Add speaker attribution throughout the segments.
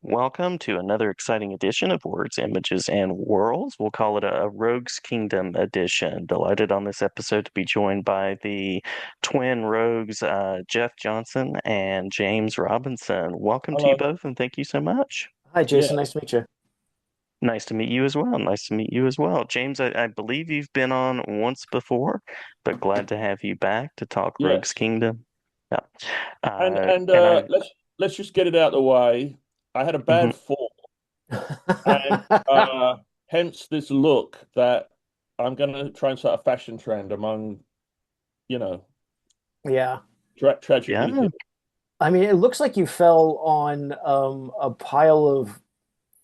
Speaker 1: Welcome to another exciting edition of Words, Images, and Worlds. We'll call it a Rogues Kingdom edition. Delighted on this episode to be joined by the twin rogues, Jeff Johnson and James Robinson. Welcome to you
Speaker 2: Hello.
Speaker 1: both, and thank you so much.
Speaker 3: Hi,
Speaker 2: Yeah,
Speaker 3: Jason. Nice to meet you.
Speaker 1: Nice to meet you as well. Nice to meet you as well. James, I believe you've been on once before, but glad to have you back to talk Rogues
Speaker 2: yes.
Speaker 1: Kingdom. Yeah.
Speaker 2: And and
Speaker 1: And I,
Speaker 2: uh, let's let's just get it out of the way. I had a
Speaker 1: mhm.
Speaker 2: bad fall, and hence this look that I'm going to try and start a fashion trend among, you know,
Speaker 3: Yeah.
Speaker 2: tragically
Speaker 1: Yeah,
Speaker 2: hip.
Speaker 3: I mean, it looks like you fell on a pile of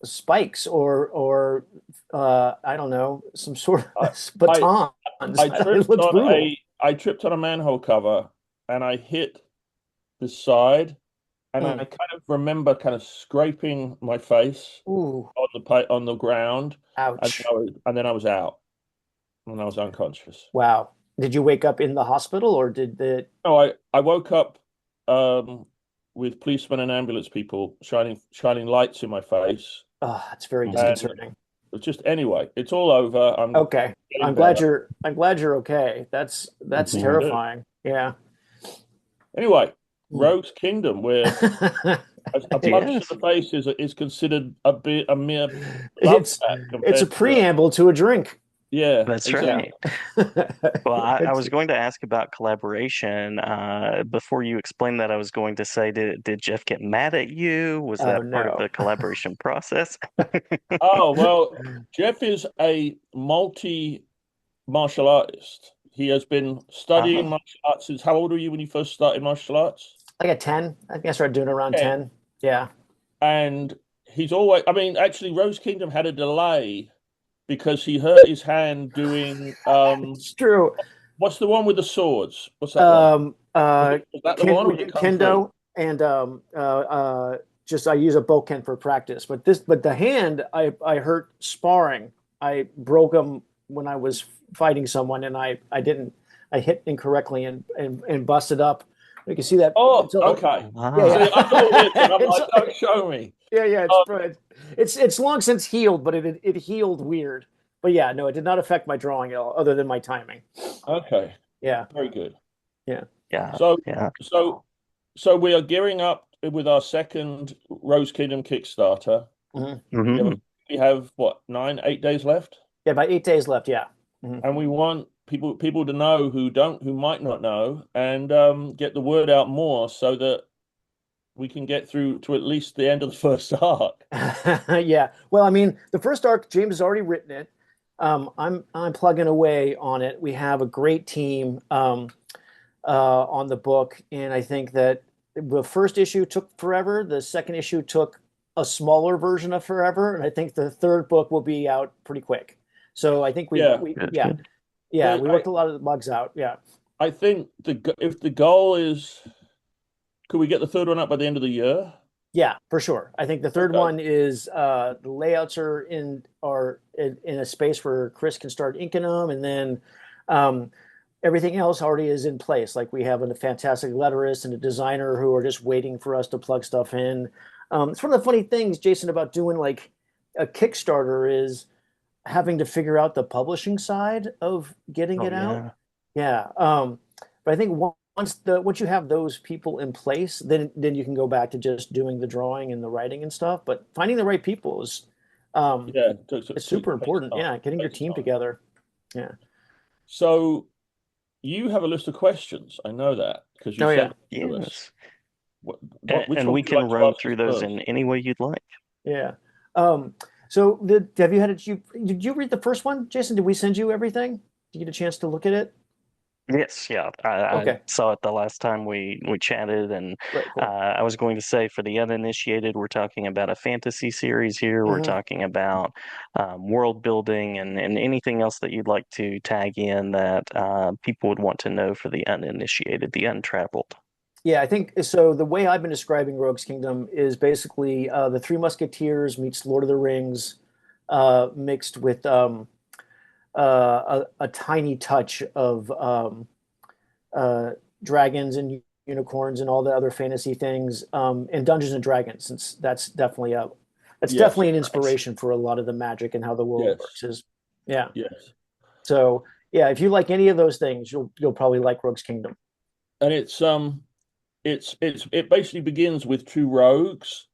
Speaker 3: spikes or I don't know, some sort
Speaker 2: I
Speaker 3: of
Speaker 2: I
Speaker 3: batons.
Speaker 2: I
Speaker 3: It
Speaker 2: tripped
Speaker 3: looks
Speaker 2: on
Speaker 3: brutal.
Speaker 2: a manhole cover, and I hit the side, and I
Speaker 3: Mm.
Speaker 2: kind of remember kind of scraping my face
Speaker 3: Ooh,
Speaker 2: on the ground, and
Speaker 3: ouch.
Speaker 2: then I was out, and I was unconscious.
Speaker 3: Wow. Did you wake up in the hospital or did the
Speaker 2: No, I woke up um, with policemen and ambulance people shining lights in my face,
Speaker 3: that's very
Speaker 1: mhm.
Speaker 2: and
Speaker 3: disconcerting.
Speaker 2: just anyway, it's all over. I'm
Speaker 3: Okay.
Speaker 2: getting
Speaker 3: I'm glad
Speaker 2: better.
Speaker 3: you're okay. That's
Speaker 2: Thank
Speaker 1: Mhm.
Speaker 2: you.
Speaker 3: terrifying. Yeah.
Speaker 2: Anyway,
Speaker 3: Mm.
Speaker 2: Rogue's Kingdom, where a punch to
Speaker 1: Yes,
Speaker 2: the face is considered a mere love
Speaker 3: It's
Speaker 2: tap
Speaker 3: it's a
Speaker 2: compared to
Speaker 3: preamble to a drink.
Speaker 2: yeah,
Speaker 1: that's
Speaker 3: Yeah.
Speaker 2: exactly.
Speaker 1: right. Well, I
Speaker 3: It's
Speaker 1: was going to ask about collaboration. Before you explained that, I was going to say, did Jeff get mad at you? Was
Speaker 3: oh
Speaker 1: that part of
Speaker 3: no.
Speaker 1: the collaboration process?
Speaker 2: Oh well, Jeff is a multi martial artist. He has been studying
Speaker 1: Uh-huh.
Speaker 2: martial arts since how old were you when you first started martial arts?
Speaker 3: I got 10. I think I started doing around
Speaker 2: 10.
Speaker 3: 10. Yeah.
Speaker 2: And he's always, I mean, actually, Rose Kingdom had a delay because he hurt his hand doing,
Speaker 3: It's true.
Speaker 2: what's the one with the swords? What's that one? Was that the one or
Speaker 3: We
Speaker 2: was
Speaker 3: do
Speaker 2: it Kung Fu?
Speaker 3: kendo and just I use a bokken for practice. But the hand I hurt sparring. I broke them when I was fighting someone and I didn't I hit incorrectly and busted up. You can see that
Speaker 2: Oh,
Speaker 3: it's all
Speaker 2: okay.
Speaker 3: yeah,
Speaker 1: Ah,
Speaker 2: See, I'm all this and
Speaker 3: yeah.
Speaker 2: I'm like, don't show me.
Speaker 3: Yeah, yeah,
Speaker 2: Um,
Speaker 3: it's long since healed, but it healed weird. But yeah, no, it did not affect my drawing at all, other than my timing.
Speaker 2: okay,
Speaker 3: Yeah,
Speaker 2: very good.
Speaker 3: yeah.
Speaker 1: yeah,
Speaker 2: So,
Speaker 1: yeah.
Speaker 2: so, so we are gearing up with our second Rose Kingdom Kickstarter.
Speaker 3: Hmm.
Speaker 2: We have,
Speaker 1: Hmm.
Speaker 2: we have what, 8 days left?
Speaker 3: Yeah, about 8 days left. Yeah. Hmm.
Speaker 2: And we want people to know who might not know, and get the word out more so that we can get through to at least the end of the first arc.
Speaker 3: Yeah. Well, I mean, the first arc, James has already written it. I'm plugging away on it. We have a great team on the book, and I think that the first issue took forever. The second issue took a smaller version of forever, and I think the third book will be out pretty quick. So I think
Speaker 2: Yeah,
Speaker 3: we
Speaker 1: Good,
Speaker 3: yeah,
Speaker 1: good.
Speaker 3: yeah,
Speaker 2: the,
Speaker 3: we worked a lot of the bugs out. Yeah.
Speaker 2: I think if the goal is, could we get the third one up by the end of the year?
Speaker 3: Yeah, for sure. I think the third
Speaker 2: Okay.
Speaker 3: one is the layouts are in a space where Chris can start inking them, and then um, everything else already is in place. Like we have a fantastic letterist and a designer who are just waiting for us to plug stuff in. It's one of the funny things, Jason, about doing like a Kickstarter is having to figure out the publishing side of getting
Speaker 1: Oh
Speaker 3: it out.
Speaker 1: yeah.
Speaker 3: Yeah. But I think once you have those people in place, then you can go back to just doing the drawing and the writing and stuff. But finding the right people um,
Speaker 2: Yeah,
Speaker 3: is super
Speaker 2: takes
Speaker 3: important.
Speaker 2: time.
Speaker 3: Yeah, getting your
Speaker 2: Takes
Speaker 3: team
Speaker 2: time.
Speaker 3: together. Yeah.
Speaker 2: So you have a list of questions. I know that because you
Speaker 3: Oh
Speaker 2: sent
Speaker 3: yeah.
Speaker 2: it to us.
Speaker 1: Yes.
Speaker 2: Which
Speaker 1: And
Speaker 2: one
Speaker 1: we
Speaker 2: would you
Speaker 1: can
Speaker 2: like to
Speaker 1: run
Speaker 2: ask
Speaker 1: through
Speaker 2: us
Speaker 1: those in
Speaker 2: first?
Speaker 1: any way you'd like.
Speaker 3: Yeah. So have you had did you read the first one, Jason? Did we send you everything? Did you get a chance to look at it?
Speaker 1: Yes, yeah. I
Speaker 3: Okay.
Speaker 1: saw it the last time we chatted, and
Speaker 3: Right. Cool.
Speaker 1: I was going to say for the uninitiated, we're talking about a fantasy series here. We're
Speaker 3: Hmm.
Speaker 1: talking about world building and anything else that you'd like to tag in that people would want to know for the uninitiated, the untraveled.
Speaker 3: Yeah, I think so. The way I've been describing Rogue's Kingdom is basically the Three Musketeers meets Lord of the Rings, mixed with a tiny touch of uh, dragons and unicorns and all the other fantasy things, and Dungeons and Dragons, since that's
Speaker 2: Yes.
Speaker 3: definitely an inspiration for a lot of the magic and how the world
Speaker 2: Yes.
Speaker 3: works. Is yeah.
Speaker 2: Yes.
Speaker 3: So yeah, if you like any of those things, you'll probably like Rogue's Kingdom.
Speaker 2: And it basically begins with two rogues,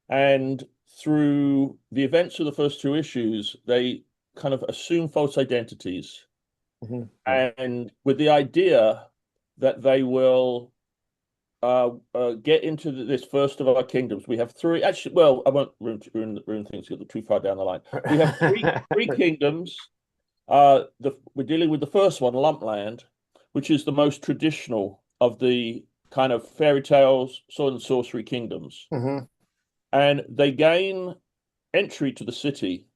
Speaker 2: and through the events of the first two issues, they kind of assume false identities,
Speaker 3: Mhm.
Speaker 2: and with the idea that they will get into this first of our kingdoms. We have three. Actually, well, I won't ruin things too far down the line. We have three kingdoms. We're dealing with the first one, Lumpland, which is the most traditional of the kind of fairy tales, sword and sorcery kingdoms.
Speaker 3: Mhm.
Speaker 2: And they gain entry to the city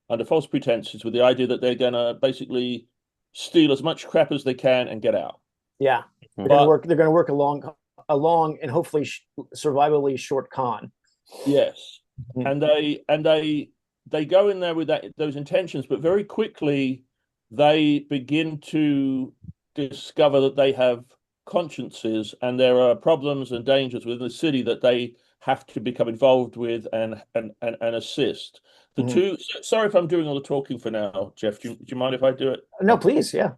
Speaker 2: under false pretenses with the idea that they're going to basically steal as much crap as they can and get out.
Speaker 3: Yeah,
Speaker 2: But
Speaker 3: they're gonna work along and hopefully survivably short con.
Speaker 2: yes,
Speaker 3: Mhm.
Speaker 2: and they go in there with those intentions, but very quickly they begin to discover that they have consciences and there are problems and dangers within the city that they have to become involved with and assist. The
Speaker 3: Mhm.
Speaker 2: two, sorry if I'm doing all the talking for now, Jeff. Do you mind if I do it?
Speaker 3: No, please, yeah.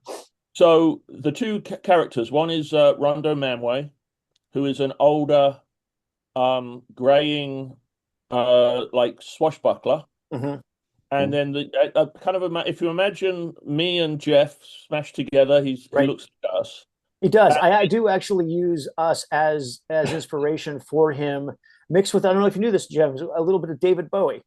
Speaker 2: So the two characters, one is Rondo Manway, who is an older, graying, like swashbuckler.
Speaker 3: Mhm.
Speaker 2: And then kind of if you imagine me and Jeff smashed together, he
Speaker 3: Right.
Speaker 2: looks like us.
Speaker 3: He does.
Speaker 2: Uh,
Speaker 3: I do actually use us as inspiration for him, mixed with, I don't know if you knew this, Jeff, a little bit of David Bowie.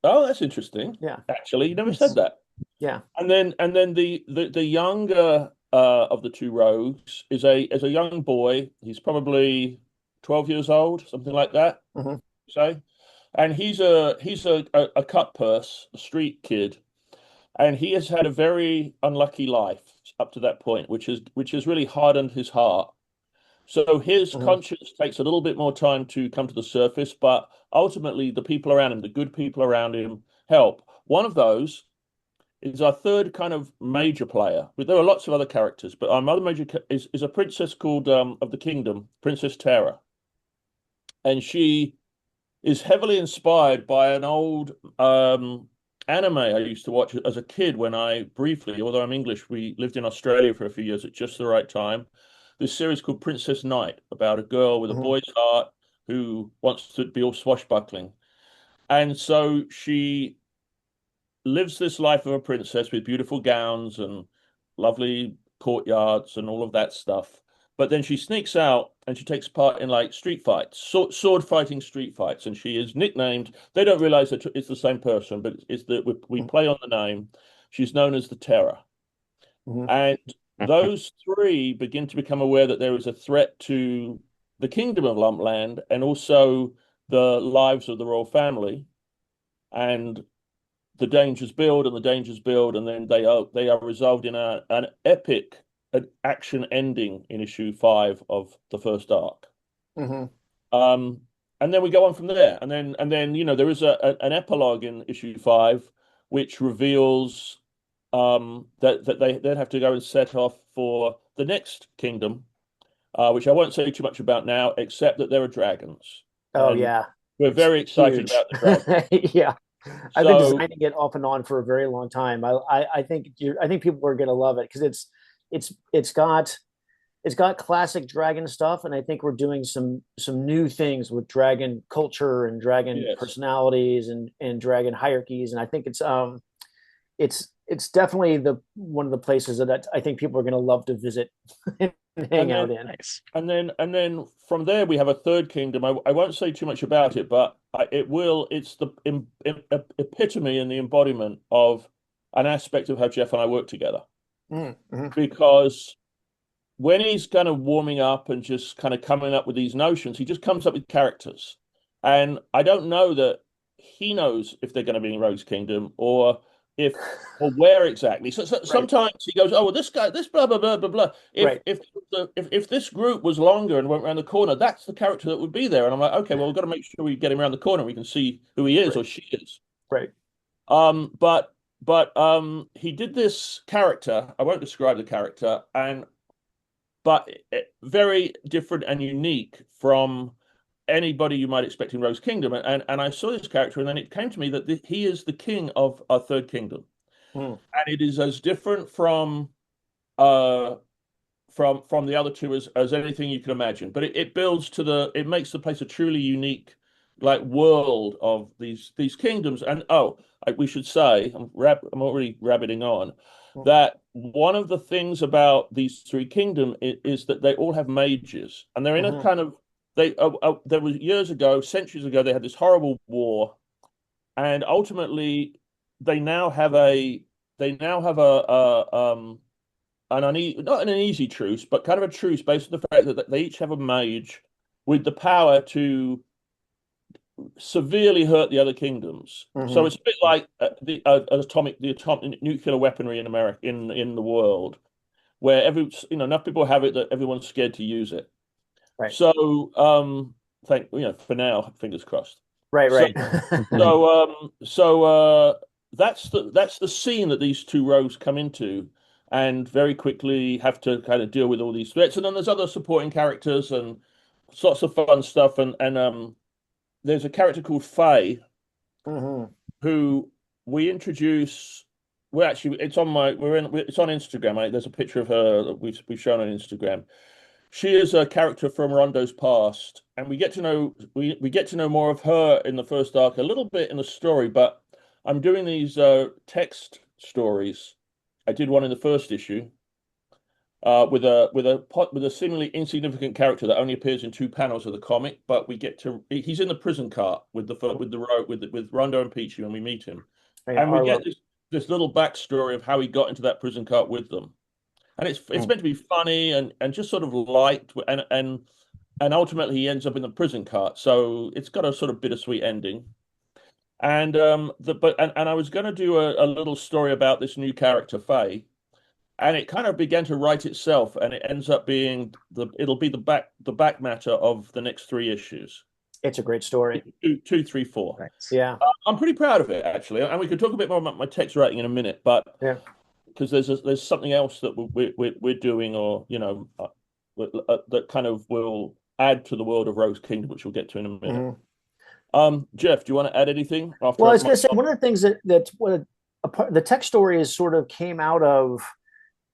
Speaker 2: oh, that's interesting.
Speaker 3: Yeah.
Speaker 2: Actually, you never said
Speaker 3: It's
Speaker 2: that.
Speaker 3: yeah.
Speaker 2: And then the younger of the two rogues is a young boy. He's probably 12 years old, something like that.
Speaker 3: Mhm.
Speaker 2: Say, and he's a cut purse, a street kid, and he has had a very unlucky life up to that point, which has really hardened his heart. So his
Speaker 3: Mhm.
Speaker 2: conscience takes a little bit more time to come to the surface, but ultimately the people around him, the good people around him, help. One of those is our third kind of major player. There are lots of other characters, but our other major is a princess called of the kingdom, Princess Tara, and she is heavily inspired by an old anime I used to watch as a kid when I briefly, although I'm English, we lived in Australia for a few years at just the right time. This series called Princess Knight about a girl with a
Speaker 3: Mhm.
Speaker 2: boy's heart who wants to be all swashbuckling. And so she lives this life of a princess with beautiful gowns and lovely courtyards and all of that stuff. But then she sneaks out and she takes part in like street fights, sword fighting street fights, and she is nicknamed. They don't realize that it's the same person, but it's that we
Speaker 3: Mhm.
Speaker 2: play on the name. She's known as the Terror,
Speaker 3: Mhm.
Speaker 2: and those three begin to become aware that there is a threat to the kingdom of Lumpland and also the lives of the royal family. And the dangers build and the dangers build, and then they are resolved in an epic action ending in issue 5 of the first arc.
Speaker 3: Mhm.
Speaker 2: Um, and then we go on from there, and then there is an epilogue in issue 5, which reveals that they then have to go and set off for the next kingdom, which I won't say too much about now, except that there are dragons,
Speaker 3: Oh
Speaker 2: and
Speaker 3: yeah.
Speaker 2: we're
Speaker 3: It's
Speaker 2: very excited
Speaker 3: huge.
Speaker 2: about the dragons.
Speaker 3: Yeah. I've been
Speaker 2: So
Speaker 3: designing it off and on for a very long time. I think people are gonna love it because it's got classic dragon stuff, and I think we're doing some new things with dragon culture and dragon
Speaker 2: yes.
Speaker 3: personalities and dragon hierarchies. And I think it's definitely the one of the places that I think people are going to love to visit and hang
Speaker 2: And then
Speaker 3: out in.
Speaker 1: Nice.
Speaker 2: and then from there we have a third kingdom. I won't say too much about it, but it's the epitome and the embodiment of an aspect of how Jeff and I work together.
Speaker 3: Mm-hmm.
Speaker 2: Because when he's kind of warming up and just kind of coming up with these notions, he just comes up with characters. And I don't know that he knows if they're going to be in Rogue's Kingdom if or where exactly. So
Speaker 3: Right,
Speaker 2: sometimes he goes, "Oh, well, this guy, this blah blah blah blah blah." If
Speaker 3: right,
Speaker 2: if if this group was longer and went around the corner, that's the character that would be there. And I'm like, okay, well, we've got to make sure we get him around the corner. And we can see who he is
Speaker 3: right,
Speaker 2: or she is.
Speaker 3: right.
Speaker 2: But he did this character. I won't describe the character, and but very different and unique from anybody you might expect in Rogue's Kingdom. And I saw this character, and then it came to me that he is the king of our third kingdom,
Speaker 3: Mm.
Speaker 2: and it is as different uh from the other two as anything you can imagine. But it builds to it makes the place a truly unique like world of these kingdoms. And we should say I'm already rabbiting on
Speaker 3: Mm.
Speaker 2: that one of the things about these three kingdoms is that they all have mages, and they're in a
Speaker 3: Mhm.
Speaker 2: kind of there was years ago, centuries ago, they had this horrible war, and ultimately they now have a they now have not an easy truce, but kind of a truce based on the fact that they each have a mage with the power to severely hurt the other kingdoms. So
Speaker 3: Mhm.
Speaker 2: it's a bit like the atomic nuclear weaponry in America in the world, where enough people have it that everyone's scared to use it.
Speaker 3: Right.
Speaker 2: So for now, fingers crossed.
Speaker 3: Right.
Speaker 2: So
Speaker 3: Right.
Speaker 2: that's the scene that these two rogues come into, and very quickly have to kind of deal with all these threats. And then there's other supporting characters and lots of fun stuff. And there's a character called Faye
Speaker 3: Mhm.
Speaker 2: who we introduce. Well, actually, it's on Instagram. There's a picture of her that we've shown on Instagram. She is a character from Rondo's past, and we get to know more of her in the first arc, a little bit in the story. But I'm doing these text stories. I did one in the first issue with a seemingly insignificant character that only appears in two panels of the comic. But he's in the prison cart with Rondo and Peachy when we meet him,
Speaker 3: Yeah.
Speaker 2: and we get
Speaker 3: Arlo.
Speaker 2: this little backstory of how he got into that prison cart with them. And it's
Speaker 3: Mm.
Speaker 2: meant to be funny and just sort of light, and ultimately he ends up in the prison cart. So it's got a sort of bittersweet ending. And I was going to do a little story about this new character Faye, and it kind of began to write itself, and it ends up being it'll be the back matter of the next three issues.
Speaker 3: It's a great story.
Speaker 2: Two, three, four.
Speaker 1: Nice.
Speaker 3: Yeah.
Speaker 2: I'm pretty proud of it, actually, and we can talk a bit more about my text writing in a minute, but
Speaker 3: Yeah.
Speaker 2: because there's something else that we're doing, or that kind of will add to the world of Rogue's Kingdom, which we'll get to in a minute.
Speaker 3: Mhm.
Speaker 2: Jeff, do you want to add anything
Speaker 3: Well, I
Speaker 2: after
Speaker 3: was going to say one of the things that's what the tech story is sort of came out of.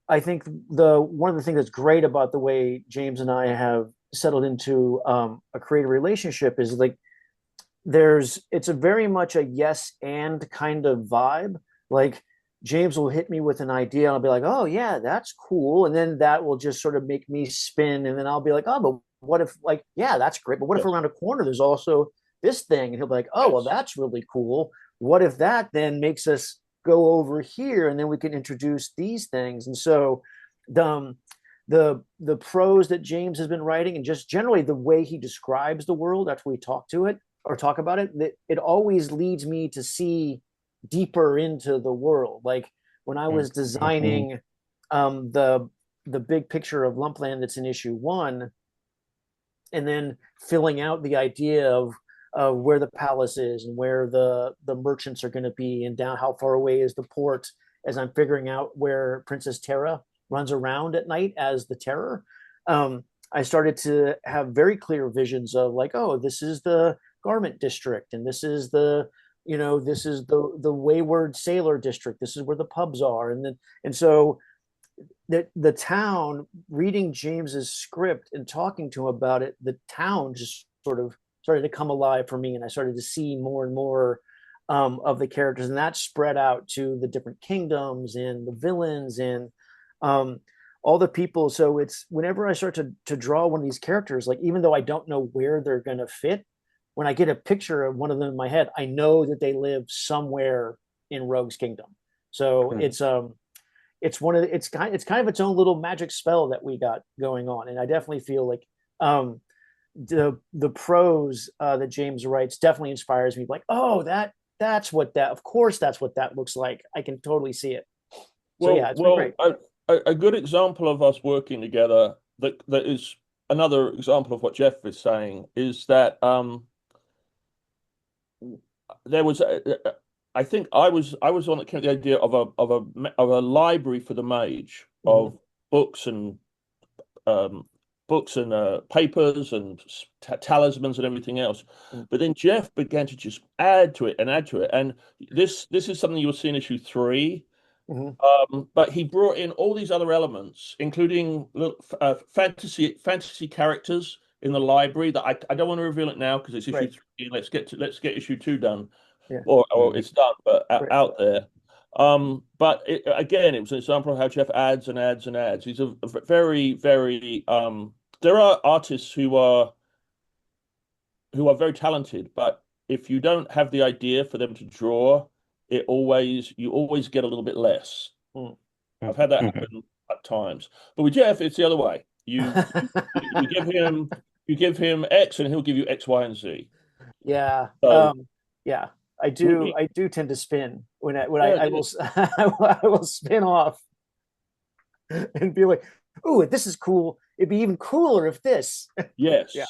Speaker 3: I think the one of the things that's great about the way James and I have settled into a creative relationship is like it's a very much a yes and kind of vibe. Like James will hit me with an idea and I'll be like, oh yeah, that's cool. And then that will just sort of make me spin. And then I'll be like, oh, but what if like, yeah, that's great. But what if
Speaker 2: yes,
Speaker 3: around a corner there's also this thing? And he'll be like, oh, well,
Speaker 2: yes,
Speaker 3: that's really cool. What if that then makes us go over here and then we can introduce these things? And so the the prose that James has been writing and just generally the way he describes the world after we talk to it or talk about it, that it always leads me to see deeper into the world. Like when I was
Speaker 1: Mhm.
Speaker 3: designing the big picture of Lumpland that's in issue one, and then filling out the idea of where the palace is and where the merchants are going to be and down how far away is the port as I'm figuring out where Princess Terra runs around at night as the Terror. I started to have very clear visions of like, oh, this is the garment district and this is this is the wayward sailor district. This is where the pubs are. And so the town reading James's script and talking to him about it, the town just sort of started to come alive for me, and I started to see more and more of the characters, and that spread out to the different kingdoms and the villains and um, all the people. So it's whenever I start to draw one of these characters, like even though I don't know where they're going to fit, when I get a picture of one of them in my head, I know that they live somewhere in Rogue's Kingdom. So
Speaker 1: Mhm.
Speaker 3: it's one of it's kind of its own little magic spell that we got going on, and I definitely feel like um the prose that James writes definitely inspires me, like, oh, that's what that, of course that's what that looks like, I can totally see it. So yeah, it's been
Speaker 2: well,
Speaker 3: great.
Speaker 2: a good example of us working together that is another example of what Jeff is saying is that there was I think I was on the came up with the idea of a library for the mage
Speaker 3: Mm-hmm.
Speaker 2: of books and books and papers and talismans and everything else.
Speaker 3: Mm.
Speaker 2: But then Jeff began to just add to it and add to it. And this is something you'll see in issue 3.
Speaker 3: Mhm.
Speaker 2: But he brought in all these other elements, including fantasy characters in the library that I don't want to reveal it now because it's issue
Speaker 3: Right.
Speaker 2: 3. Let's get issue 2 done,
Speaker 3: Yeah.
Speaker 2: or it's done, but
Speaker 3: Right.
Speaker 2: out there. But again, it was an example of how Jeff adds and adds and adds. He's a very, very there are artists who are very talented, but if you don't have the idea for them to draw, you always get a little bit less.
Speaker 3: Mm.
Speaker 2: I've had that
Speaker 1: Mhm.
Speaker 2: happen at times. But with Jeff, it's the other way. You give him X and he'll give you X, Y, and Z.
Speaker 3: Yeah.
Speaker 2: So
Speaker 3: Yeah. I do.
Speaker 2: we
Speaker 3: I do tend to spin when
Speaker 2: yeah,
Speaker 3: I will I will spin off and be like, "Ooh, this is cool. It'd be even cooler if this."
Speaker 2: yes.
Speaker 3: Yeah.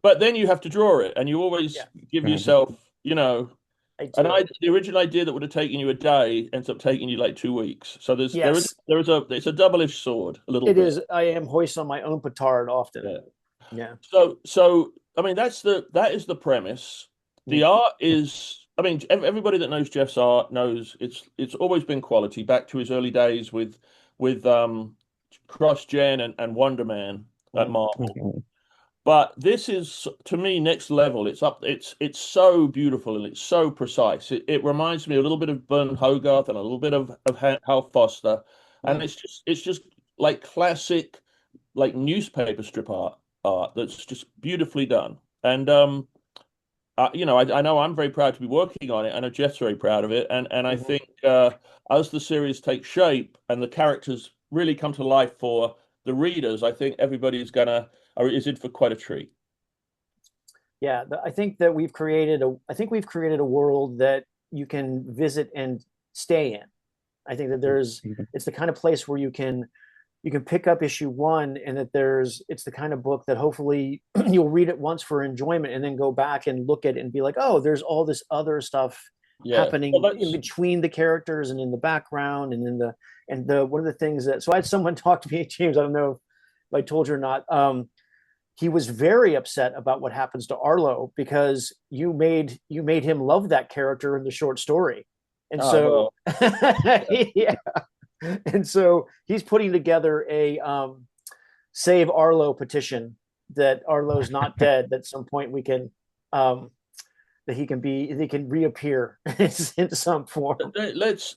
Speaker 2: But then you have to draw it, and you always
Speaker 3: Yeah.
Speaker 2: give
Speaker 1: Mhm.
Speaker 2: yourself,
Speaker 3: I do.
Speaker 2: the original idea that would have taken you a day ends up taking you like 2 weeks. So
Speaker 3: Yes,
Speaker 2: it's a double-edged sword a little
Speaker 3: it
Speaker 2: bit.
Speaker 3: is. I am hoist on my own petard often.
Speaker 2: Yeah.
Speaker 3: Yeah.
Speaker 2: So I mean that is the premise. The
Speaker 3: Mm.
Speaker 2: art is, I mean, everybody that knows Jeff's art knows it's always been quality back to his early days with Cross Gen and Wonder Man at
Speaker 3: Mhm.
Speaker 2: Marvel.
Speaker 1: Mhm.
Speaker 2: But this is to me next level. It's so beautiful and it's so precise. It reminds me a little bit of Bern Hogarth and a little bit of Hal Foster, and
Speaker 3: Mhm.
Speaker 2: it's just like classic like newspaper strip art that's just beautifully done. And I know I'm very proud to be working on it. I know Jeff's very proud of it, and I
Speaker 3: Mhm.
Speaker 2: think as the series takes shape and the characters really come to life for the readers, I think everybody's gonna or is in for quite a treat.
Speaker 3: Yeah, I think that we've created a world that you can visit and stay in. I think that
Speaker 1: Mhm.
Speaker 3: it's the kind of place where you can pick up issue 1 and that it's the kind of book that hopefully you'll read it once for enjoyment and then go back and look at it and be like, oh, there's all this other stuff
Speaker 2: Yeah. Well,
Speaker 3: happening in
Speaker 2: that's
Speaker 3: between the characters and in the background and in the one of the things that so I had someone talk to me, James, I don't know if I told you or not. He was very upset about what happens to Arlo because you made him love that character in the short story. And so
Speaker 2: well, yeah.
Speaker 3: yeah. And so he's putting together a save Arlo petition that Arlo's not dead, that at some point we can that he can reappear in some form.
Speaker 2: Let's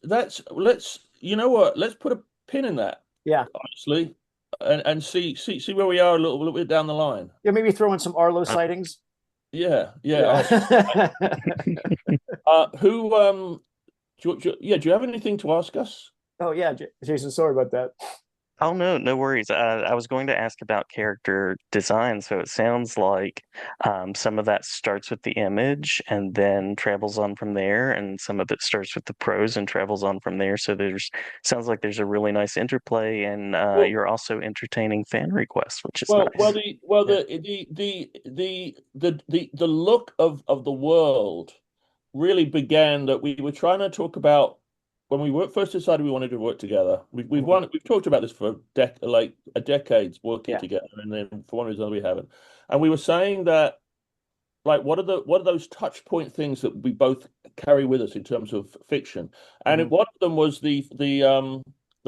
Speaker 2: you know what? Let's put a pin in that,
Speaker 3: Yeah.
Speaker 2: honestly, and see where we are little bit down the line.
Speaker 3: Yeah, maybe throw in some Arlo sightings.
Speaker 2: Yeah, yeah.
Speaker 3: Yeah.
Speaker 2: Who do you have anything to ask us?
Speaker 3: Oh yeah, Jason, sorry about that.
Speaker 1: Oh no, no worries. I was going to ask about character design. So it sounds like some of that starts with the image and then travels on from there, and some of it starts with the prose and travels on from there. So there's sounds like there's a really nice interplay, and
Speaker 2: Well,
Speaker 1: you're also entertaining fan requests, which is
Speaker 2: well, well,
Speaker 1: nice.
Speaker 2: the well,
Speaker 3: Yeah.
Speaker 2: the look of the world really began that we were trying to talk about when first decided we wanted to work together.
Speaker 3: Mhm.
Speaker 2: We've talked about this for like a decades working
Speaker 3: Yeah.
Speaker 2: together, and then for one reason or another we haven't. And we were saying that like what are those touch point things that we both carry with us in terms of fiction? And
Speaker 3: Mhm.
Speaker 2: one of them was the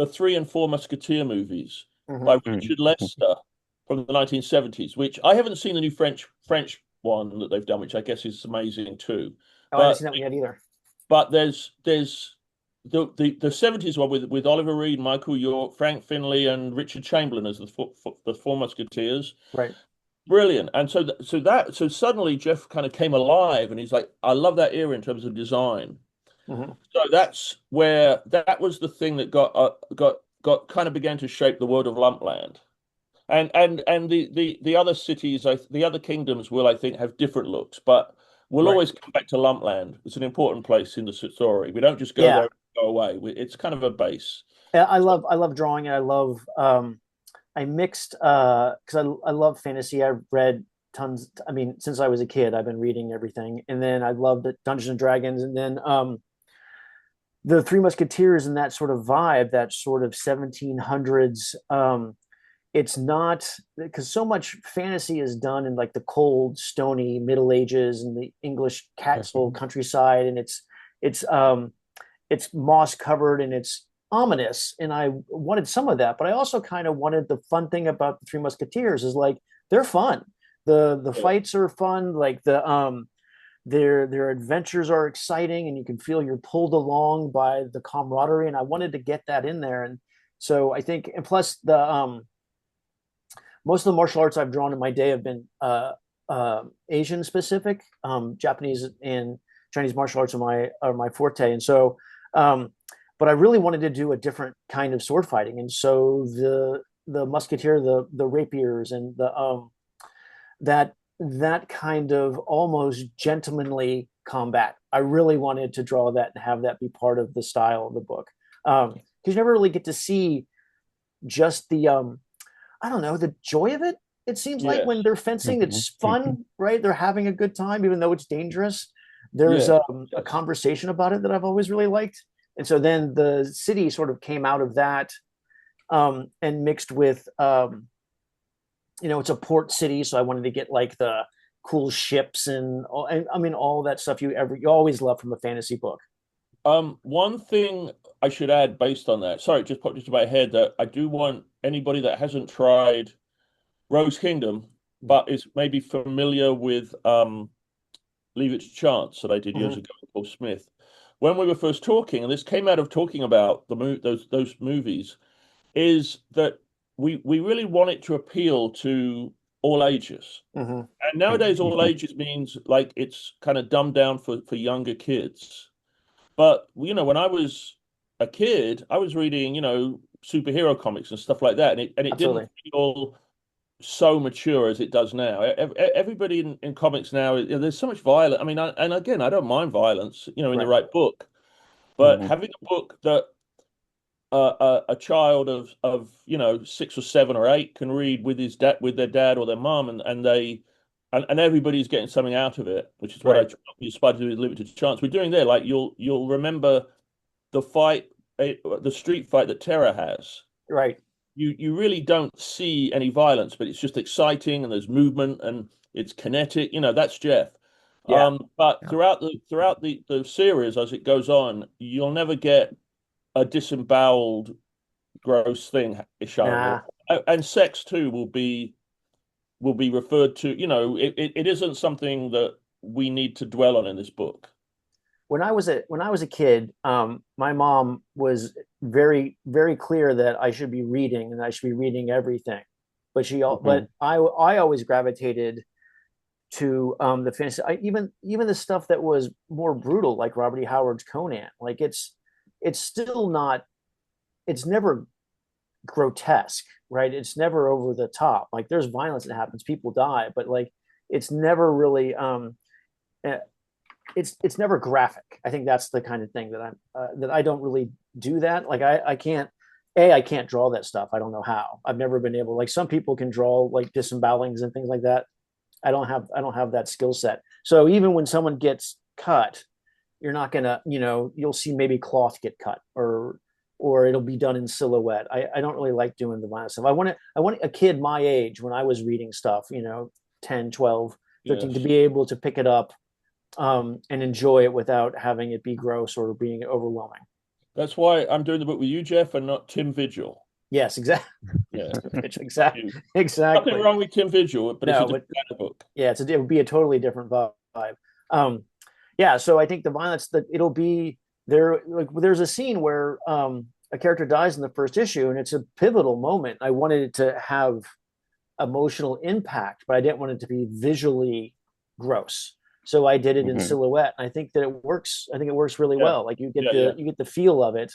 Speaker 2: Three and Four Musketeer movies by
Speaker 3: Mhm.
Speaker 2: Richard
Speaker 1: Mhm.
Speaker 2: Lester from the 1970s, which I haven't seen the new French one that they've done, which I guess is amazing too.
Speaker 3: Oh, I haven't
Speaker 2: But
Speaker 3: seen that one yet either.
Speaker 2: there's the 70s one with Oliver Reed, Michael York, Frank Finlay, and Richard Chamberlain as the Four Musketeers.
Speaker 3: Right.
Speaker 2: Brilliant. And so suddenly Jeff kind of came alive, and he's like, I love that era in terms of design.
Speaker 3: Mhm.
Speaker 2: So that's where that was the thing that got kind of began to shape the world of Lumpland. And the other cities, the other kingdoms will, I think, have different looks, but we'll
Speaker 3: Right.
Speaker 2: always come back to Lumpland. It's an important place in the story. We don't just go there
Speaker 3: Yeah.
Speaker 2: and go away. It's kind of a base.
Speaker 3: Yeah, I love drawing and I love I mixed because I love fantasy. I've read tons. I mean, since I was a kid, I've been reading everything, and then I loved Dungeons and Dragons, and then the Three Musketeers and that sort of vibe, that sort of 1700s. it's not, because so much fantasy is done in like the cold, stony Middle Ages and the English Catskill countryside, and it's moss covered and it's ominous. And I wanted some of that, but I also kind of wanted the fun thing about the Three Musketeers is like they're fun. The
Speaker 2: Yeah.
Speaker 3: fights are fun, like their adventures are exciting, and you can feel you're pulled along by the camaraderie. And I wanted to get that in there, and so I think, and plus the most of the martial arts I've drawn in my day have been Asian specific. Japanese and Chinese martial arts are my forte, and so. But I really wanted to do a different kind of sword fighting, and so the musketeer, the rapiers, and the that kind of almost gentlemanly combat. I really wanted to draw that and have that be part of the style of the book, because you never really get to see just the I don't know, the joy of it. It seems like
Speaker 2: Yes.
Speaker 3: when they're fencing, it's fun, right? They're having a good time, even though it's dangerous. There's
Speaker 2: Yeah.
Speaker 3: a conversation about it that I've always really liked. And so then the city sort of came out of that, and mixed with, it's a port city. So I wanted to get like the cool ships and I mean, all that stuff you always love from a fantasy book.
Speaker 2: One thing I should add based on that, sorry, it just popped into my head that I do want anybody that hasn't tried Rose Kingdom, but is maybe familiar with Leave It to Chance that I did years
Speaker 3: Mhm.
Speaker 2: ago with Paul Smith. When we were first talking, and this came out of talking about those movies, is that we really want it to appeal to all ages.
Speaker 3: Mhm.
Speaker 2: And nowadays, all ages means like it's kind of dumbed down for younger kids. But when I was a kid, I was reading, superhero comics and stuff like that, and it didn't
Speaker 3: Absolutely.
Speaker 2: feel so mature as it does now. Everybody in comics now, there's so much violence. I mean, and again, I don't mind violence, in the
Speaker 3: Right.
Speaker 2: right book, but having a book that a child of 6 or 7 or 8 can read with his dad, with their dad or their mom, and everybody's getting something out of it, which is what
Speaker 3: Right.
Speaker 2: I aspire to do with Limited Chance. We're doing there, like you'll remember the fight, the street fight that Terra has.
Speaker 3: Right.
Speaker 2: You really don't see any violence, but it's just exciting and there's movement and it's kinetic. That's Jeff.
Speaker 3: Yeah.
Speaker 2: But throughout the series as it goes on, you'll never get a disemboweled, gross thing shown,
Speaker 3: Nah.
Speaker 2: and sex too will be referred to. It isn't something that we need to dwell on in this book.
Speaker 3: When I was a kid, my mom was very, very clear that I should be reading and I should be reading everything. But I always gravitated to the fantasy. Even the stuff that was more brutal, like Robert E. Howard's Conan. Like it's still not. It's never grotesque, right? It's never over the top. Like there's violence that happens, people die, but like it's never really eh, it's never graphic. I think that's the kind of thing that I don't really do that. Like I can't I can't draw that stuff. I don't know how. I've never been able, like some people can draw like disembowelings and things like that. I don't have that skill set. So even when someone gets cut, you're not gonna, you'll see maybe cloth get cut or it'll be done in silhouette. I don't really like doing the violent stuff. I want a kid my age when I was reading stuff, 10, 12, 13, to
Speaker 2: Yes.
Speaker 3: be able to pick it up, and enjoy it without having it be gross or being overwhelming.
Speaker 2: That's why I'm doing the book with you, Jeff, and not Tim Vigil.
Speaker 3: Yes, exactly.
Speaker 2: Yeah.
Speaker 3: exactly.
Speaker 2: You. Nothing
Speaker 3: Exactly.
Speaker 2: wrong with Tim Vigil, but it's a
Speaker 3: No,
Speaker 2: different
Speaker 3: but
Speaker 2: kind of book.
Speaker 3: yeah, it would be a totally different vibe. Um, yeah, so I think the violence that it'll be there. Like there's a scene where a character dies in the first issue, and it's a pivotal moment. I wanted it to have emotional impact, but I didn't want it to be visually gross. So I did it in silhouette. I think that it works. I think it works really
Speaker 2: Yeah.
Speaker 3: well. Like
Speaker 2: Yeah. Yeah.
Speaker 3: you get the feel of it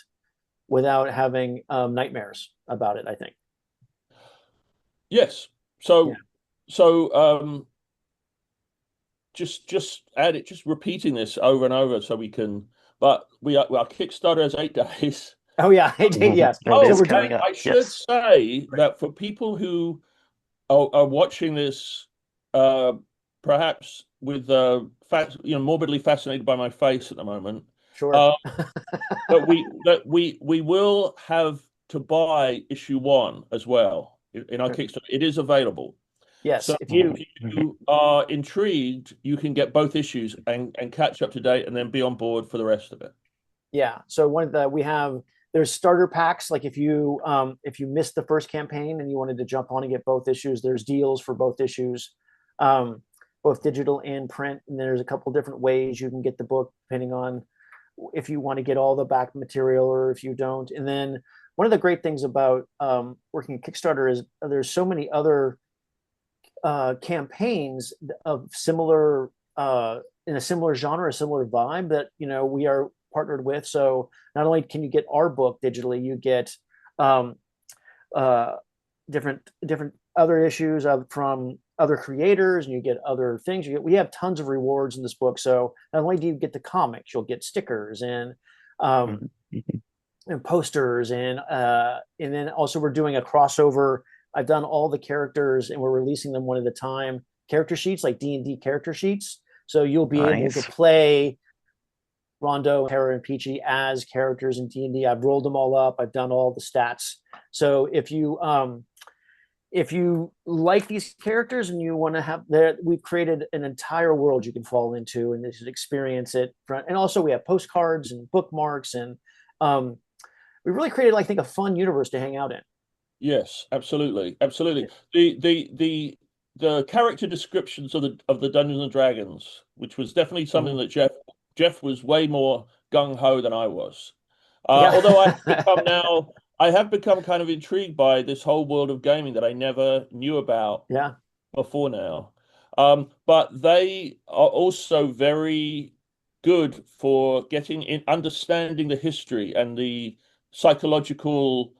Speaker 3: without having nightmares about it. I think.
Speaker 2: Yes.
Speaker 3: Yeah.
Speaker 2: So just add it, just repeating this over and over so we can. But our Kickstarter has 8 days.
Speaker 3: Oh yeah. Yes.
Speaker 1: It
Speaker 3: So
Speaker 2: Oh,
Speaker 1: is
Speaker 3: we're
Speaker 1: coming
Speaker 2: and
Speaker 1: up.
Speaker 2: I should
Speaker 1: Yes.
Speaker 2: say that for people who are watching this, uh, perhaps with morbidly fascinated by my face at the moment,
Speaker 3: sure.
Speaker 2: uh, that we will have to buy issue 1 as well. in our Kickstarter. It is available.
Speaker 3: Yes,
Speaker 2: So
Speaker 3: if
Speaker 2: if
Speaker 3: you
Speaker 2: you are intrigued, you can get both issues and catch up to date and then be on board for the rest of it.
Speaker 3: Yeah. So one of the we have there's starter packs. Like if you missed the first campaign and you wanted to jump on and get both issues, there's deals for both issues, um, both digital and print. And there's a couple different ways you can get the book depending on if you want to get all the back material or if you don't. And then one of the great things about working at Kickstarter is there's so many other campaigns of similar in a similar genre, a similar vibe that we are partnered with. So not only can you get our book digitally, you get um, uh, different other issues from other creators, and you get other things. We have tons of rewards in this book. So not only do you get the comics, you'll get stickers um, and posters, and then also we're doing a crossover. I've done all the characters, and we're releasing them one at a time. Character sheets, like D&D character sheets. So you'll be able to
Speaker 1: Nice.
Speaker 3: play Rondo, Hera, and Peachy as characters in D&D. I've rolled them all up. I've done all the stats. So if you like these characters and you want to have there, we've created an entire world you can fall into and just experience it. And also we have postcards and bookmarks, and we really created, I think, a fun universe to hang out in.
Speaker 2: Yes, absolutely, absolutely. The character descriptions of the Dungeons and Dragons, which was definitely something
Speaker 3: Mhm.
Speaker 2: that Jeff was way more gung ho than I was.
Speaker 3: Yeah.
Speaker 2: Although I have become kind of intrigued by this whole world of gaming that I never knew about
Speaker 3: Yeah.
Speaker 2: before now. But they are also very good for getting in understanding the history and the psychological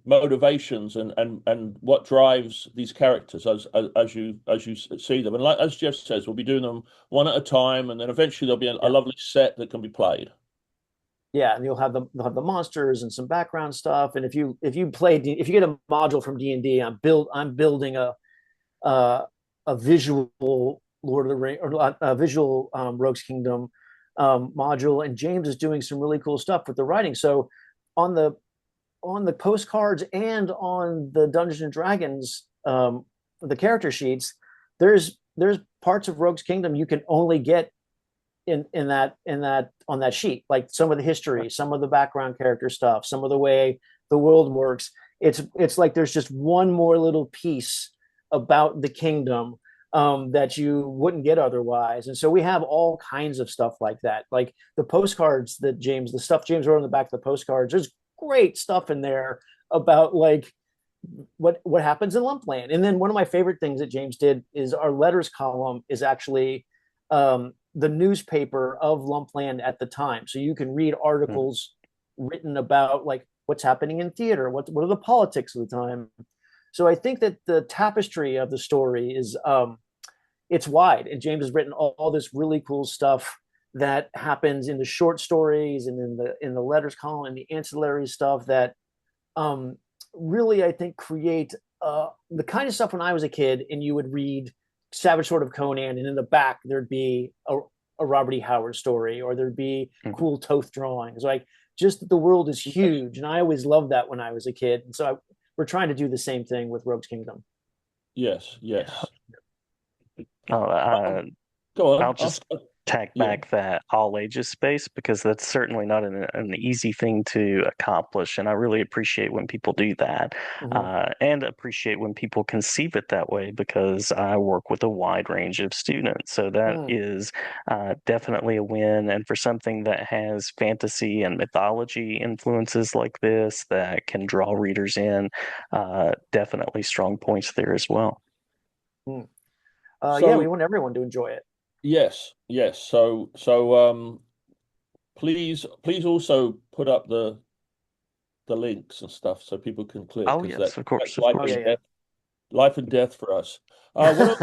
Speaker 2: motivations and what drives these characters as you see them. And like as Jeff says, we'll be doing them one at a time, and then eventually there'll be a
Speaker 3: Yeah.
Speaker 2: lovely set that can be played.
Speaker 3: Yeah, and you'll have the monsters and some background stuff. And if you get a module from D&D, I'm building uh, a visual Lord of the Ring or a visual Rogues Kingdom module, and James is doing some really cool stuff with the writing. So on the postcards and on the Dungeons and Dragons the character sheets, there's parts of Rogues Kingdom you can only get in that on that sheet, like some of the history, some of the background character stuff, some of the way the world works. It's like there's just one more little piece about the kingdom that you wouldn't get otherwise. And so we have all kinds of stuff like that, like the stuff James wrote on the back of the postcards. There's great stuff in there about like what happens in Lumpland. And then one of my favorite things that James did is our letters column is actually the newspaper of Lumpland at the time. So you can read articles written about like what's happening in theater, what are the politics of the time. So I think that the tapestry of the story is it's wide, and James has written all this really cool stuff that happens in the short stories and in the letters column and the ancillary stuff that um, really, I think, create the kind of stuff when I was a kid and you would read Savage Sword of Conan, and in the back there'd be a Robert E. Howard story, or there'd be cool Toth drawings. Like, just the world is huge, and I always loved that when I was a kid. And so we're trying to do the same thing with Rogues Kingdom.
Speaker 2: Yes, yes.
Speaker 1: Oh,
Speaker 2: Go
Speaker 1: I'll
Speaker 2: on.
Speaker 1: just tag
Speaker 2: Yeah.
Speaker 1: back that all ages space because that's certainly not an easy thing to accomplish. And I really appreciate when people do that, and appreciate when people conceive it that way because I work with a wide range of students. So that is definitely a win. And for something that has fantasy and mythology influences like this that can draw readers in, definitely strong points there as well.
Speaker 3: Yeah, we
Speaker 2: So
Speaker 3: want everyone to enjoy it.
Speaker 2: yes, yes. Please also put up the links and stuff so people can click
Speaker 1: Oh,
Speaker 2: because
Speaker 1: yes, of course,
Speaker 2: that's
Speaker 1: of course.
Speaker 2: life and death for us. What else?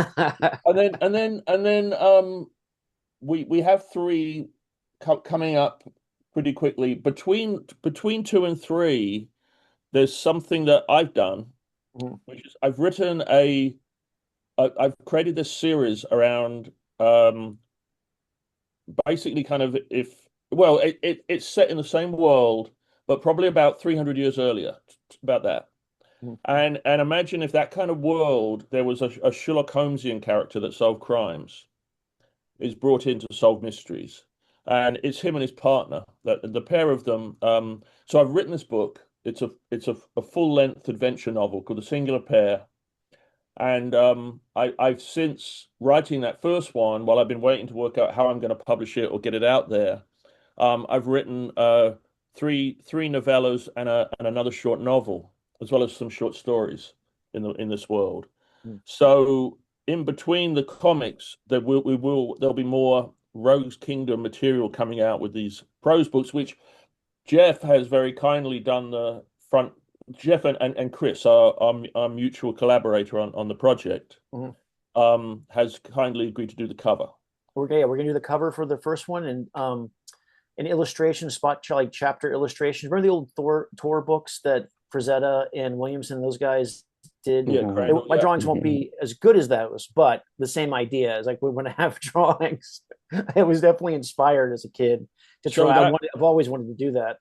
Speaker 2: And then we have three coming up pretty quickly. Between two and three, there's something that I've done, which is I've created this series around basically kind of it's set in the same world, but probably about 300 years earlier, about that.
Speaker 3: Mhm.
Speaker 2: And imagine if that kind of world, there was a Sherlock Holmesian character that solved crimes, is brought in to solve mysteries. And it's him and his partner, that the pair of them. So I've written this book. It's a full-length adventure novel called The Singular Pair. And I've since writing that first one, while I've been waiting to work out how I'm going to publish it or get it out there, I've written three novellas and another short novel, as well as some short stories in this world.
Speaker 3: Mhm.
Speaker 2: So in between the comics, there'll be more Rogue's Kingdom material coming out with these prose books, which Jeff has very kindly done the front. Jeff and Chris, our mutual collaborator on the project,
Speaker 3: Mhm.
Speaker 2: has kindly agreed to do the cover.
Speaker 3: We're gonna do the cover for the first one, and an illustration spot, like chapter illustrations. Remember the old Thor books that Frazetta and Williamson, those guys did?
Speaker 2: Yeah,
Speaker 1: Mhm.
Speaker 3: My
Speaker 2: yeah,
Speaker 3: drawings won't
Speaker 1: Mhm.
Speaker 3: be as good as those, but the same idea is like we want to have drawings. I was definitely inspired as a kid to
Speaker 2: So
Speaker 3: try.
Speaker 2: that
Speaker 3: I've always wanted to do that.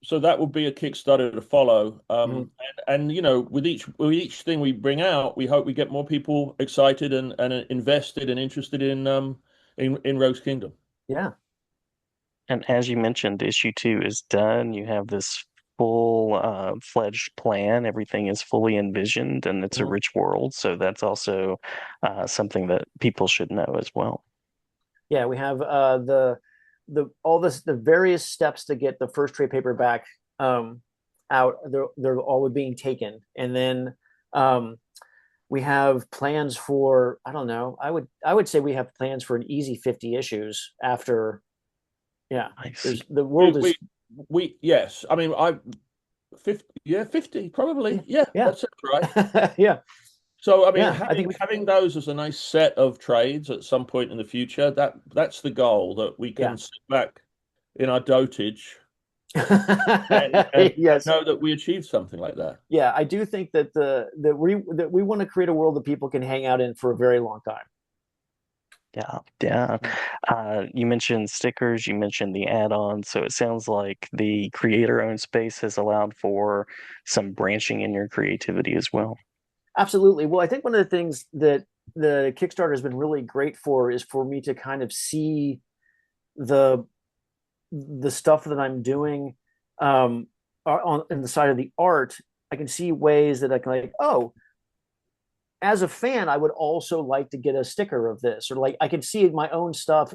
Speaker 2: so that would be a Kickstarter to follow.
Speaker 3: Mhm.
Speaker 2: And you know, with each thing we bring out, we hope we get more people excited and invested and interested in Rogue's Kingdom.
Speaker 3: Yeah.
Speaker 1: And as you mentioned, issue two is done. You have this full fledged plan. Everything is fully envisioned, and it's a
Speaker 3: Mhm.
Speaker 1: rich world. So that's also something that people should know as well.
Speaker 3: Yeah, we have the all this the various steps to get the first trade paperback um, out. They're all being taken, and then um, we have plans for I don't know. I would say we have plans for an easy 50 issues after. Yeah,
Speaker 1: Nice.
Speaker 3: there's the
Speaker 2: We
Speaker 3: world is
Speaker 2: we we yes. I mean, I 50, yeah, 50
Speaker 3: yeah
Speaker 2: probably. Yeah,
Speaker 3: yeah
Speaker 2: that's right.
Speaker 3: yeah
Speaker 2: So I mean,
Speaker 3: yeah. I
Speaker 2: having
Speaker 3: think we
Speaker 2: having those as a nice set of trades at some point in the future, that's the goal, that we
Speaker 3: yeah
Speaker 2: can sit back in our dotage and
Speaker 3: yes
Speaker 2: know that we achieved something like that.
Speaker 3: yeah. I do think that that we want to create a world that people can hang out in for a very long time.
Speaker 1: Yeah, yeah. You mentioned stickers, you mentioned the add-ons, so it sounds like the creator-owned space has allowed for some branching in your creativity as well.
Speaker 3: Absolutely. Well, I think one of the things that the Kickstarter has been really great for is for me to kind of see the stuff that I'm doing on the side of the art. I can see ways that I can like, oh, as a fan, I would also like to get a sticker of this, or like I can see my own stuff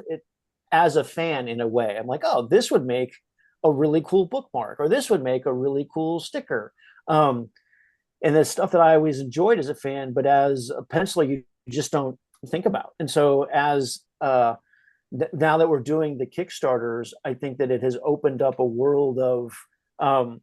Speaker 3: as a fan in a way. I'm like, oh, this would make a really cool bookmark, or this would make a really cool sticker. Um, and the stuff that I always enjoyed as a fan, but as a penciler, you just don't think about. And so, as now that we're doing the Kickstarters, I think that it has opened up a world of um,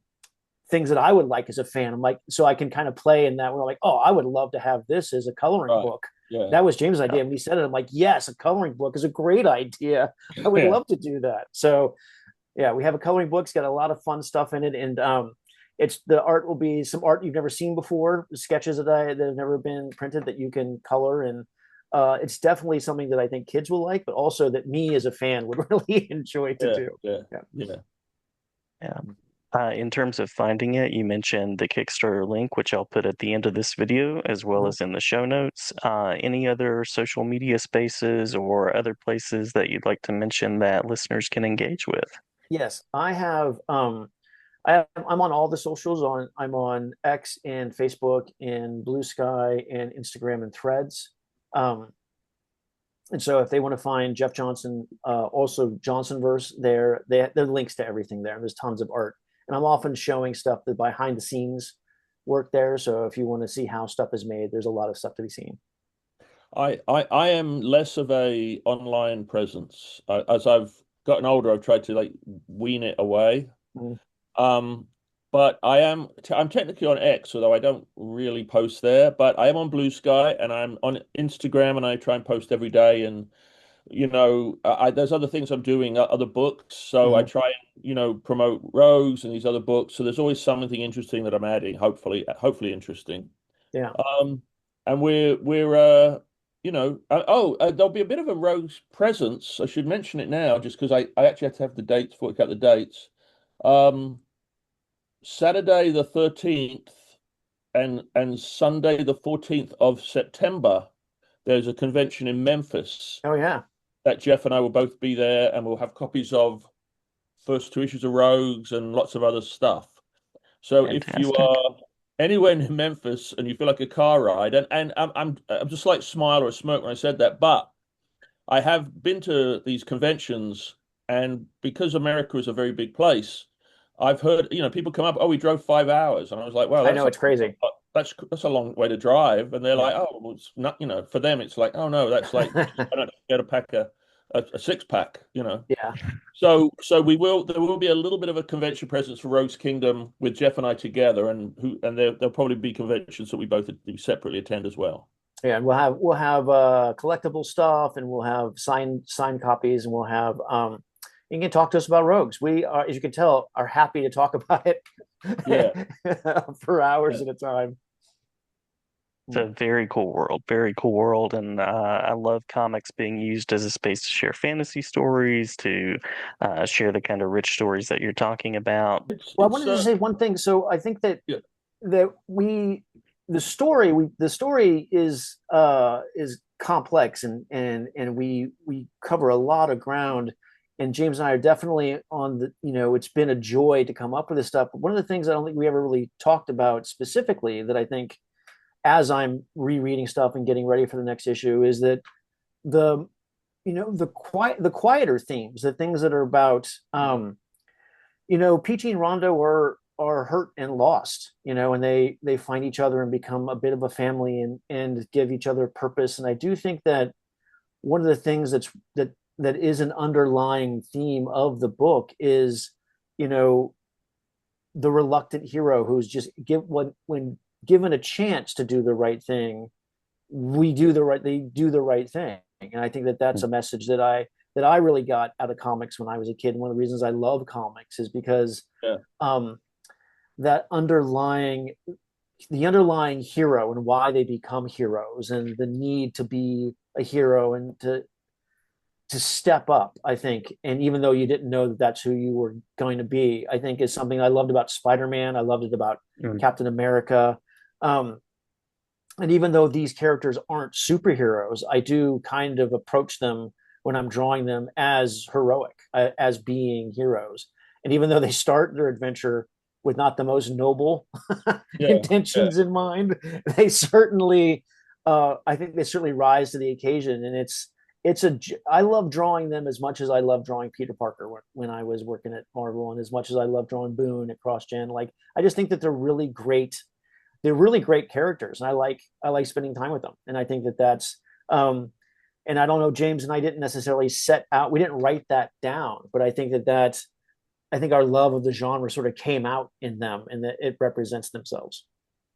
Speaker 3: things that I would like as a fan. I'm like, so I can kind of play in that. We're like, oh, I would love to have this as a coloring
Speaker 2: Right.
Speaker 3: book.
Speaker 2: Yeah.
Speaker 3: That was James'
Speaker 1: Yeah.
Speaker 3: idea. And he said it. I'm like, yes, a coloring book is a great idea. I would
Speaker 2: Yeah.
Speaker 3: love to do that. So yeah, we have a coloring book. It's got a lot of fun stuff in it, and it's the art will be some art you've never seen before, sketches that have never been printed that you can color, and it's definitely something that I think kids will like, but also that me as a fan would really enjoy to
Speaker 2: Yeah.
Speaker 3: do.
Speaker 2: Yeah.
Speaker 3: Yeah.
Speaker 2: Yeah.
Speaker 1: Yeah. In terms of finding it, you mentioned the Kickstarter link, which I'll put at the end of this video as well
Speaker 3: Mhm.
Speaker 1: as in the show notes. Any other social media spaces or other places that you'd like to mention that listeners can engage with?
Speaker 3: Yes, I'm on all the socials. I'm on X and Facebook and Blue Sky and Instagram and Threads. Um, and so if they want to find Jeff Johnson, also Johnsonverse, there are links to everything there. There's tons of art, and I'm often showing stuff that behind the scenes work there. So if you want to see how stuff is made, there's a lot of stuff to be seen.
Speaker 2: I am less of a online presence. As I've gotten older, I've tried to like wean it away.
Speaker 3: Mhm.
Speaker 2: Um, but I'm technically on X, although I don't really post there. But I am on Blue Sky and I'm on Instagram, and I try and post every day. And there's other things I'm doing, other books. So I
Speaker 3: Mhm.
Speaker 2: try and promote Rogues and these other books. So there's always something interesting that I'm adding. Hopefully interesting.
Speaker 3: Yeah.
Speaker 2: Um, and we're there'll be a bit of a Rogues presence. I should mention it now, just because I actually have to have the dates, work out the dates. Um, Saturday the 13th, and Sunday, the 14th of September, there's a convention in Memphis
Speaker 3: Oh yeah.
Speaker 2: that Jeff and I will both be there, and we'll have copies of first two issues of Rogues and lots of other stuff. So if you
Speaker 1: Fantastic.
Speaker 2: are anywhere in Memphis and you feel like a car ride, and I'm just like smile or smirk when I said that, but I have been to these conventions, and because America is a very big place, I've heard, people come up, oh, we drove 5 hours, and I was like, wow,
Speaker 3: I know it's crazy.
Speaker 2: that's a long way to drive, and they're
Speaker 3: Yeah.
Speaker 2: like, oh, well, it's not, for them, it's like, oh no, that's like I don't get to pack a six pack.
Speaker 3: Yeah.
Speaker 2: So there will be a little bit of a convention presence for Rogues Kingdom with Jeff and I together, and there'll probably be conventions that we both separately attend as well.
Speaker 3: Yeah, and we'll have collectible stuff, and we'll have signed copies, and we'll have you can talk to us about Rogues. We are, as you can tell, are happy to talk about it
Speaker 2: Yeah.
Speaker 3: for hours
Speaker 2: Yeah.
Speaker 3: at a time.
Speaker 1: It's a very cool world, and I love comics being used as a space to share fantasy stories, to share the kind of rich stories that you're talking about.
Speaker 3: Well, I wanted to say one thing. So I think that
Speaker 2: Yeah,
Speaker 3: that the story is complex, and we cover a lot of ground, and James and I are definitely on the, it's been a joy to come up with this stuff. But one of the things I don't think we ever really talked about specifically, that I think as I'm rereading stuff and getting ready for the next issue, is that the the quieter themes, the things that are about Peachy and Rondo are hurt and lost, and they find each other and become a bit of a family, and give each other purpose. And I do think that one of the things that is an underlying theme of the book is, you know, the reluctant hero who's just when given a chance to do the right thing, they do the right thing. And I think that that's a message that I really got out of comics when I was a kid. And one of the reasons I love comics is because
Speaker 2: yeah,
Speaker 3: um, that the underlying hero and why they become heroes, and the need to be a hero and to step up, I think. And even though you didn't know that that's who you were going to be, I think is something I loved about Spider-Man. I loved it about
Speaker 1: Mm.
Speaker 3: Captain America. Um, and even though these characters aren't superheroes, I do kind of approach them when I'm drawing them as heroic, as being heroes. And even though they start their adventure with not the most noble
Speaker 2: yeah, yeah,
Speaker 3: intentions in mind, they certainly, I think they certainly rise to the occasion. And I love drawing them as much as I love drawing Peter Parker when I was working at Marvel, and as much as I love drawing Boone at CrossGen. Like, I just think that they're really great characters, and I like spending time with them. And I think that that's and I don't know, James and I didn't necessarily we didn't write that down, but I think our love of the genre sort of came out in them, and that it represents themselves.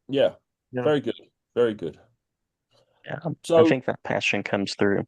Speaker 2: yeah.
Speaker 3: You know?
Speaker 2: Very good, very good.
Speaker 1: Yeah, I
Speaker 2: So
Speaker 1: think that passion comes through.